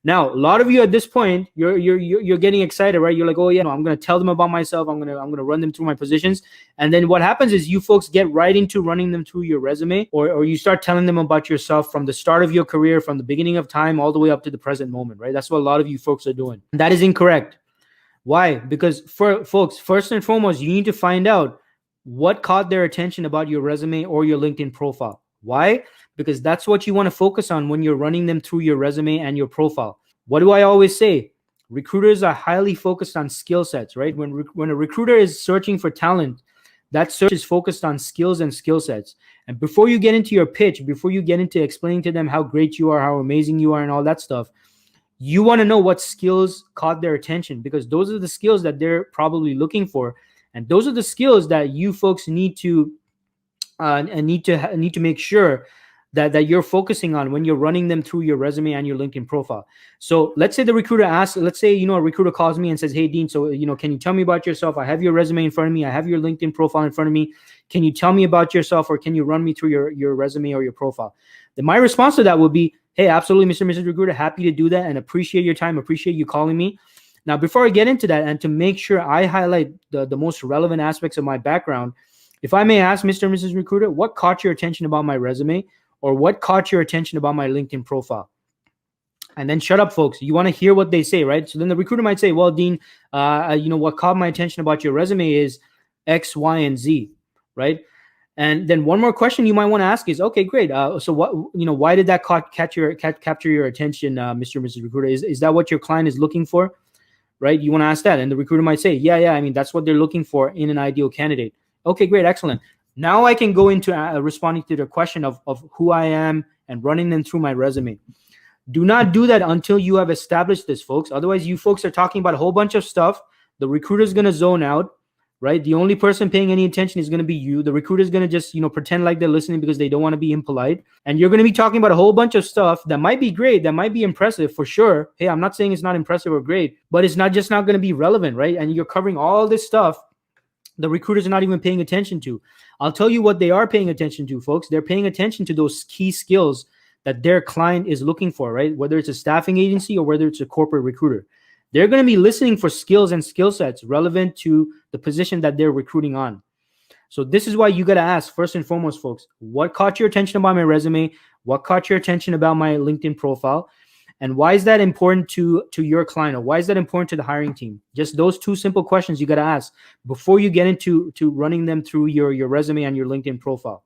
Now, a lot of you at this point, you're getting excited, right? You're like, oh yeah, no, I'm gonna tell them about myself. I'm gonna run them through my positions, and then what happens is you folks get right into running them through your resume, or you start telling them about yourself from the start of your career, from the beginning of time, all the way up to the present moment, right? That's what a lot of you folks are doing. That is incorrect. Why? Because for folks, first and foremost, you need to find out what caught their attention about your resume or your LinkedIn profile. Why? Because that's what you want to focus on when you're running them through your resume and your profile. What do I always say? Recruiters are highly focused on skill sets, right? When a recruiter is searching for talent, that search is focused on skills and skill sets. And before you get into your pitch, before you get into explaining to them how great you are, how amazing you are, and all that stuff, you want to know what skills caught their attention, because those are the skills that they're probably looking for, and those are the skills that you folks need to need to make sure that you're focusing on when you're running them through your resume and your LinkedIn profile. So let's say the recruiter asks, let's say, a recruiter calls me and says, hey, Dean, so, can you tell me about yourself? I have your resume in front of me. I have your LinkedIn profile in front of me. Can you tell me about yourself, or can you run me through your resume or your profile? Then my response to that would be, hey, absolutely, Mr. and Mrs. Recruiter, happy to do that and appreciate your time, appreciate you calling me. Now, before I get into that, and to make sure I highlight the most relevant aspects of my background, if I may ask, Mr. and Mrs. Recruiter, what caught your attention about my resume, or what caught your attention about my LinkedIn profile? And then shut up, folks. You want to hear what they say, right? So then the recruiter might say, well, Dean, what caught my attention about your resume is X, Y, and Z, right? And then one more question you might want to ask is, okay, great. So why did that capture your attention, Mr. and Mrs. Recruiter? Is that what your client is looking for, right? You want to ask that. And the recruiter might say, yeah, I mean, that's what they're looking for in an ideal candidate. Okay, great, excellent. Now I can go into responding to the question of who I am and running them through my resume. Do not do that until you have established this, folks. Otherwise, you folks are talking about a whole bunch of stuff. The recruiter is going to zone out, right? The only person paying any attention is going to be you. The recruiter is going to just, pretend like they're listening because they don't want to be impolite. And you're going to be talking about a whole bunch of stuff that might be great, that might be impressive for sure. Hey, I'm not saying it's not impressive or great, but it's not going to be relevant, right? And you're covering all this stuff the recruiters are not even paying attention to. I'll tell you what they are paying attention to, folks. They're paying attention to those key skills that their client is looking for, right? Whether it's a staffing agency or whether it's a corporate recruiter. They're going to be listening for skills and skill sets relevant to the position that they're recruiting on. So this is why you got to ask, first and foremost, folks, what caught your attention about my resume? What caught your attention about my LinkedIn profile? And why is that important to your client, or why is that important to the hiring team? Just those two simple questions you got to ask before you get into running them through your resume and your LinkedIn profile.